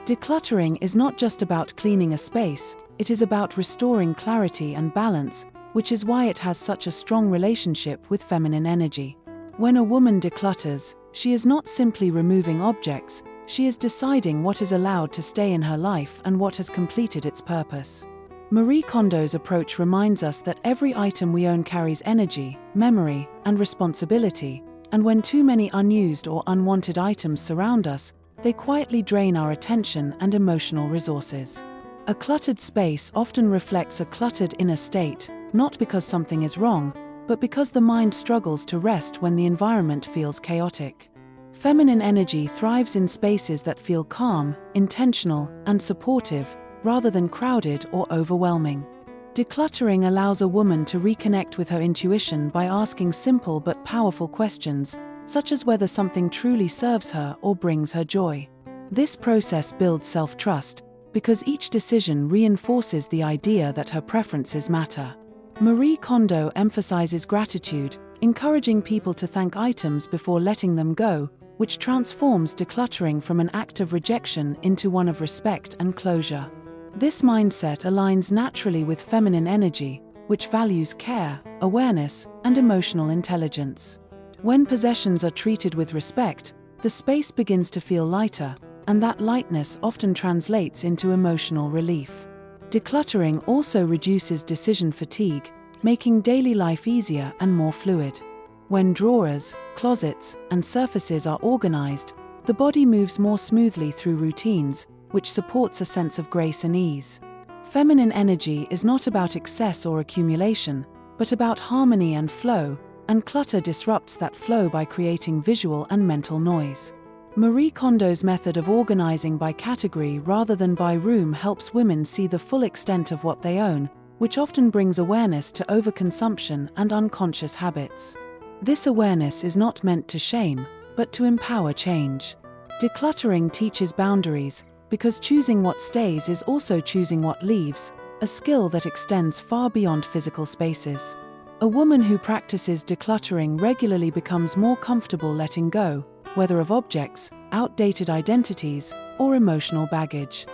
Decluttering is not just about cleaning a space, it is about restoring clarity and balance, which is why it has such a strong relationship with feminine energy. When a woman declutters, she is not simply removing objects, she is deciding what is allowed to stay in her life and what has completed its purpose. Marie Kondo's approach reminds us that every item we own carries energy, memory, and responsibility, and when too many unused or unwanted items surround us, they quietly drain our attention and emotional resources. A cluttered space often reflects a cluttered inner state, not because something is wrong, but because the mind struggles to rest when the environment feels chaotic. Feminine energy thrives in spaces that feel calm, intentional, and supportive, rather than crowded or overwhelming. Decluttering allows a woman to reconnect with her intuition by asking simple but powerful questions, such as whether something truly serves her or brings her joy. This process builds self-trust, because each decision reinforces the idea that her preferences matter. Marie Kondo emphasizes gratitude, encouraging people to thank items before letting them go, which transforms decluttering from an act of rejection into one of respect and closure. This mindset aligns naturally with feminine energy, which values care, awareness, and emotional intelligence. When possessions are treated with respect, the space begins to feel lighter, and that lightness often translates into emotional relief. Decluttering also reduces decision fatigue, making daily life easier and more fluid. When drawers, closets, and surfaces are organized, the body moves more smoothly through routines, which supports a sense of grace and ease. Feminine energy is not about excess or accumulation, but about harmony and flow, and clutter disrupts that flow by creating visual and mental noise. Marie Kondo's method of organizing by category rather than by room helps women see the full extent of what they own, which often brings awareness to overconsumption and unconscious habits. This awareness is not meant to shame, but to empower change. Decluttering teaches boundaries, because choosing what stays is also choosing what leaves, a skill that extends far beyond physical spaces. A woman who practices decluttering regularly becomes more comfortable letting go, whether of objects, outdated identities, or emotional baggage.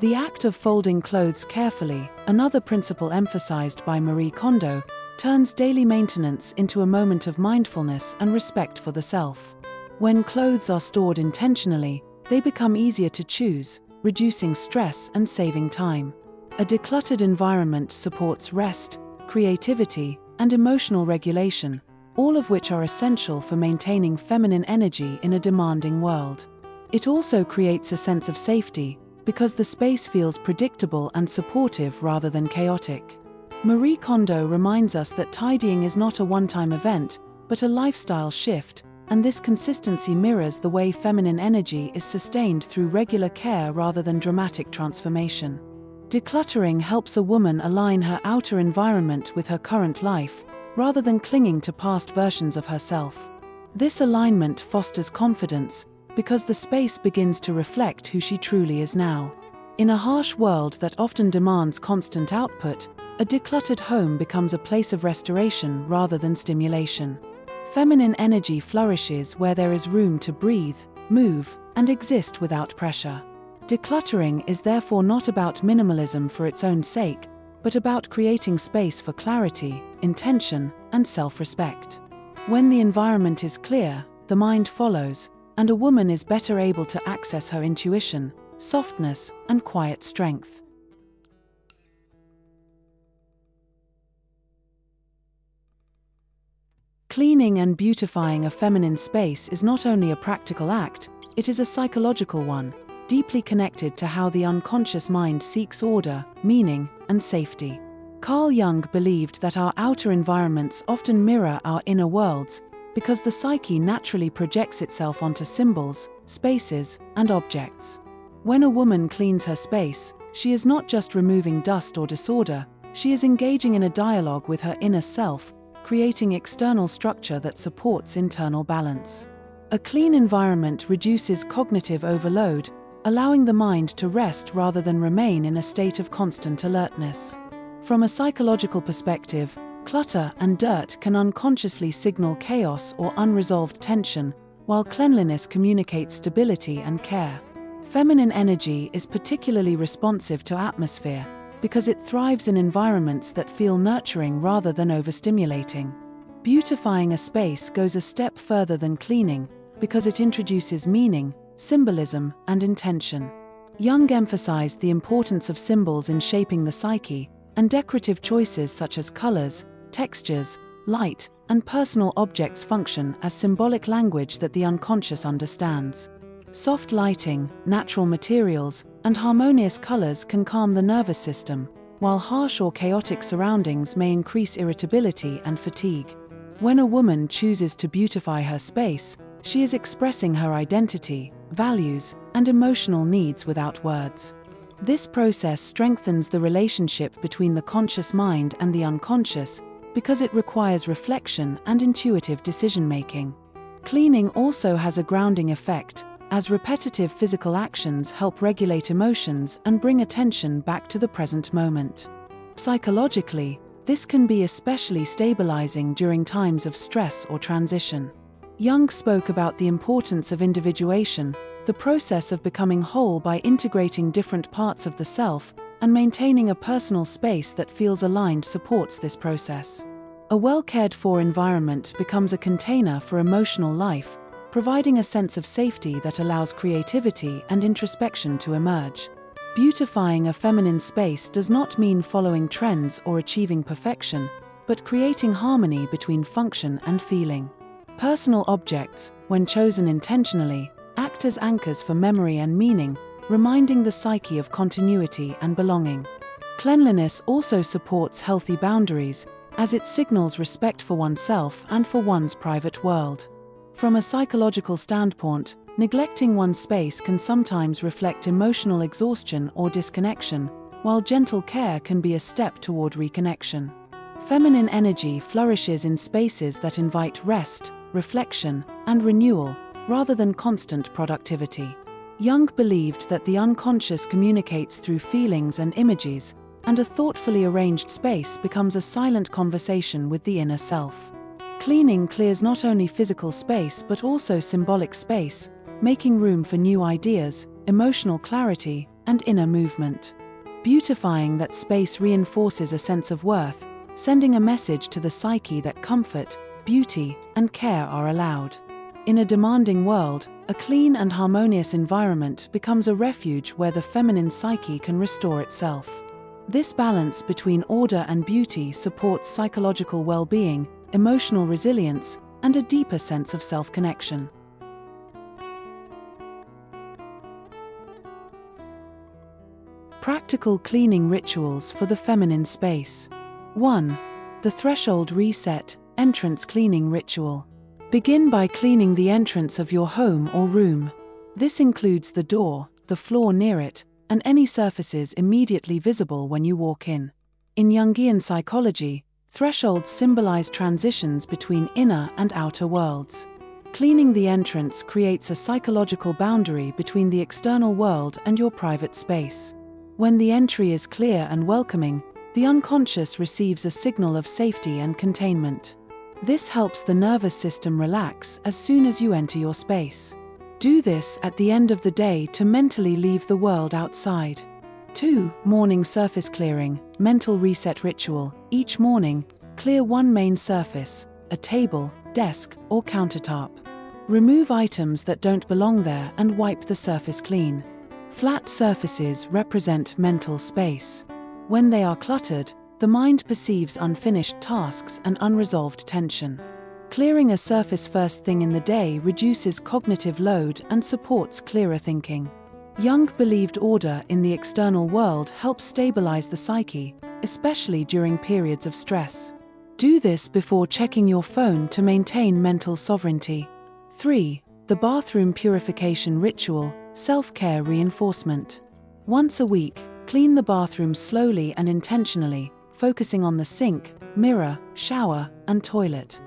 The act of folding clothes carefully, another principle emphasized by Marie Kondo, turns daily maintenance into a moment of mindfulness and respect for the self. When clothes are stored intentionally, they become easier to choose, reducing stress and saving time. A decluttered environment supports rest, creativity, and emotional regulation, all of which are essential for maintaining feminine energy in a demanding world. It also creates a sense of safety, because the space feels predictable and supportive rather than chaotic. Marie Kondo reminds us that tidying is not a one-time event, but a lifestyle shift, and this consistency mirrors the way feminine energy is sustained through regular care rather than dramatic transformation. Decluttering helps a woman align her outer environment with her current life, rather than clinging to past versions of herself. This alignment fosters confidence, because the space begins to reflect who she truly is now. In a harsh world that often demands constant output, a decluttered home becomes a place of restoration rather than stimulation. Feminine energy flourishes where there is room to breathe, move, and exist without pressure. Decluttering is therefore not about minimalism for its own sake, but about creating space for clarity, intention, and self-respect. When the environment is clear, the mind follows, and a woman is better able to access her intuition, softness, and quiet strength. Cleaning and beautifying a feminine space is not only a practical act, it is a psychological one, deeply connected to how the unconscious mind seeks order, meaning, and safety. Carl Jung believed that our outer environments often mirror our inner worlds, because the psyche naturally projects itself onto symbols, spaces, and objects. When a woman cleans her space, she is not just removing dust or disorder, she is engaging in a dialogue with her inner self, creating external structure that supports internal balance. A clean environment reduces cognitive overload, allowing the mind to rest rather than remain in a state of constant alertness. From a psychological perspective, clutter and dirt can unconsciously signal chaos or unresolved tension, while cleanliness communicates stability and care. Feminine energy is particularly responsive to atmosphere because it thrives in environments that feel nurturing rather than overstimulating. Beautifying a space goes a step further than cleaning because it introduces meaning, symbolism, and intention. Jung emphasized the importance of symbols in shaping the psyche, and decorative choices such as colors, textures, light, and personal objects function as symbolic language that the unconscious understands. Soft lighting, natural materials, and harmonious colors can calm the nervous system, while harsh or chaotic surroundings may increase irritability and fatigue. When a woman chooses to beautify her space, she is expressing her identity, values, and emotional needs without words. This process strengthens the relationship between the conscious mind and the unconscious because it requires reflection and intuitive decision-making. Cleaning also has a grounding effect, as repetitive physical actions help regulate emotions and bring attention back to the present moment. Psychologically, this can be especially stabilizing during times of stress or transition. Jung spoke about the importance of individuation, the process of becoming whole by integrating different parts of the self, and maintaining a personal space that feels aligned supports this process. A well-cared-for environment becomes a container for emotional life, providing a sense of safety that allows creativity and introspection to emerge. Beautifying a feminine space does not mean following trends or achieving perfection, but creating harmony between function and feeling. Personal objects, when chosen intentionally, act as anchors for memory and meaning, reminding the psyche of continuity and belonging. Cleanliness also supports healthy boundaries, as it signals respect for oneself and for one's private world. From a psychological standpoint, neglecting one's space can sometimes reflect emotional exhaustion or disconnection, while gentle care can be a step toward reconnection. Feminine energy flourishes in spaces that invite rest, reflection, and renewal, rather than constant productivity. Jung believed that the unconscious communicates through feelings and images, and a thoughtfully arranged space becomes a silent conversation with the inner self. Cleaning clears not only physical space but also symbolic space, making room for new ideas, emotional clarity, and inner movement. Beautifying that space reinforces a sense of worth, sending a message to the psyche that comfort, beauty, and care are allowed. In a demanding world, a clean and harmonious environment becomes a refuge where the feminine psyche can restore itself. This balance between order and beauty supports psychological well-being, emotional resilience, and a deeper sense of self-connection. Practical cleaning rituals for the feminine space. 1. The Threshold Reset Entrance Cleaning Ritual. Begin by cleaning the entrance of your home or room. This includes the door, the floor near it, and any surfaces immediately visible when you walk in. In Jungian psychology, thresholds symbolize transitions between inner and outer worlds. Cleaning the entrance creates a psychological boundary between the external world and your private space. When the entry is clear and welcoming, the unconscious receives a signal of safety and containment. This helps the nervous system relax as soon as you enter your space. Do this at the end of the day to mentally leave the world outside. 2. Morning surface clearing, mental reset ritual. Each morning, clear one main surface, a table, desk, or countertop. Remove items that don't belong there and wipe the surface clean. Flat surfaces represent mental space. When they are cluttered, the mind perceives unfinished tasks and unresolved tension. Clearing a surface first thing in the day reduces cognitive load and supports clearer thinking. Jung believed order in the external world helps stabilize the psyche, especially during periods of stress. Do this before checking your phone to maintain mental sovereignty. 3. The bathroom purification ritual, self-care reinforcement. Once a week, clean the bathroom slowly and intentionally, focusing on the sink, mirror, shower, and toilet.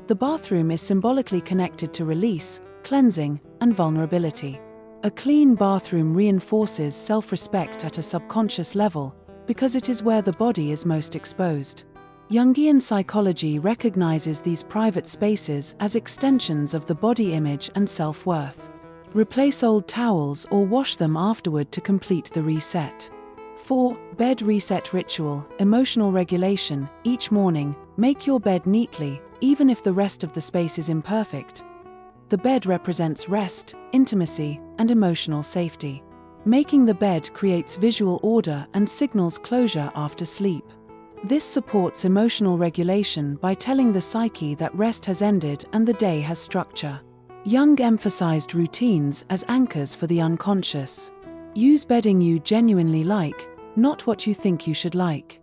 The bathroom is symbolically connected to release, cleansing, and vulnerability. A clean bathroom reinforces self-respect at a subconscious level because it is where the body is most exposed. Jungian psychology recognizes these private spaces as extensions of the body image and self-worth. Replace old towels or wash them afterward to complete the reset. 4. Bed reset ritual, emotional regulation. Each morning, make your bed neatly, even if the rest of the space is imperfect. The bed represents rest, intimacy, and emotional safety. Making the bed creates visual order and signals closure after sleep. This supports emotional regulation by telling the psyche that rest has ended and the day has structure. Jung emphasized routines as anchors for the unconscious. Use bedding you genuinely like, not what you think you should like.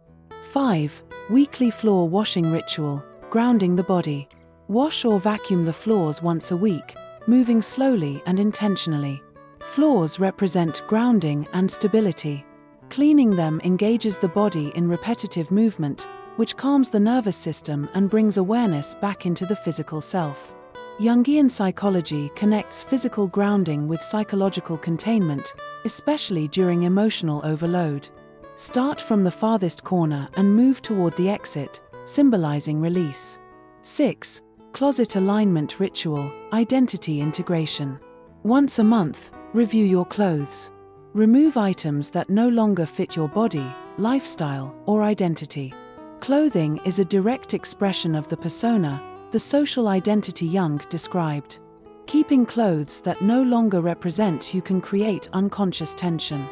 5. Weekly floor washing ritual, grounding the body. Wash or vacuum the floors once a week, moving slowly and intentionally. Floors represent grounding and stability. Cleaning them engages the body in repetitive movement, which calms the nervous system and brings awareness back into the physical self. Jungian psychology connects physical grounding with psychological containment, especially during emotional overload. Start from the farthest corner and move toward the exit, symbolizing release. 6. Closet alignment ritual, identity integration. Once a month, review your clothes. Remove items that no longer fit your body, lifestyle, or identity. Clothing is a direct expression of the persona, the social identity Jung described. Keeping clothes that no longer represent you can create unconscious tension.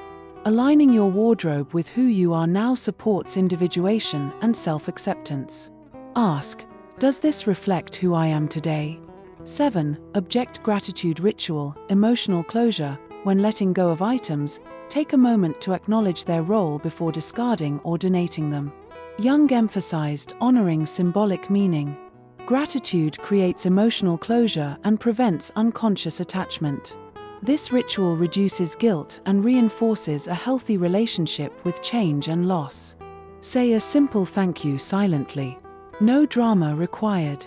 Aligning your wardrobe with who you are now supports individuation and self-acceptance. Ask, does this reflect who I am today? 7. Object gratitude ritual, emotional closure. When letting go of items, take a moment to acknowledge their role before discarding or donating them. Jung emphasized honoring symbolic meaning. Gratitude creates emotional closure and prevents unconscious attachment. This ritual reduces guilt and reinforces a healthy relationship with change and loss. Say a simple thank you silently. No drama required.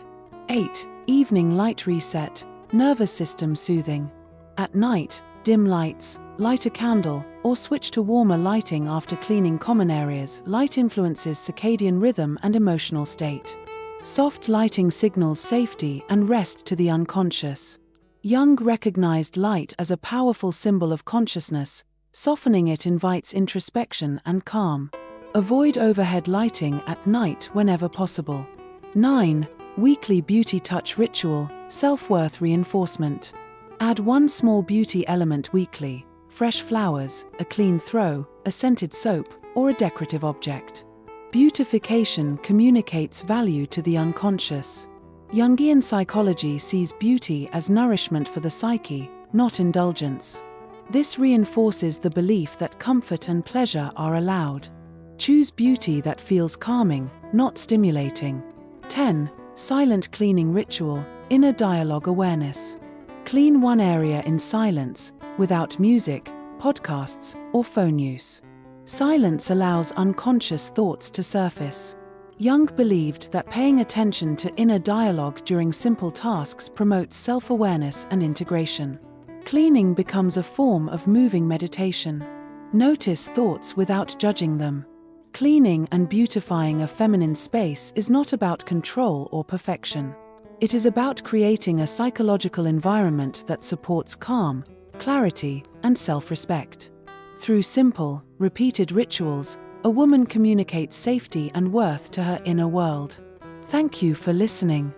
8. Evening light reset, nervous system soothing. At night, dim lights, light a candle, or switch to warmer lighting after cleaning common areas. Light influences circadian rhythm and emotional state. Soft lighting signals safety and rest to the unconscious. Jung recognized light as a powerful symbol of consciousness. Softening it invites introspection and calm. Avoid overhead lighting at night whenever possible. 9. Weekly beauty touch ritual, self-worth reinforcement. Add one small beauty element weekly: fresh flowers, a clean throw, a scented soap, or a decorative object. Beautification communicates value to the unconscious. Jungian psychology sees beauty as nourishment for the psyche, not indulgence. This reinforces the belief that comfort and pleasure are allowed. Choose beauty that feels calming, not stimulating. 10. Silent cleaning ritual, inner dialogue awareness. Clean one area in silence, without music, podcasts, or phone use. Silence allows unconscious thoughts to surface. Jung believed that paying attention to inner dialogue during simple tasks promotes self-awareness and integration. Cleaning becomes a form of moving meditation. Notice thoughts without judging them. Cleaning and beautifying a feminine space is not about control or perfection. It is about creating a psychological environment that supports calm, clarity, and self-respect. Through simple, repeated rituals, a woman communicates safety and worth to her inner world. Thank you for listening.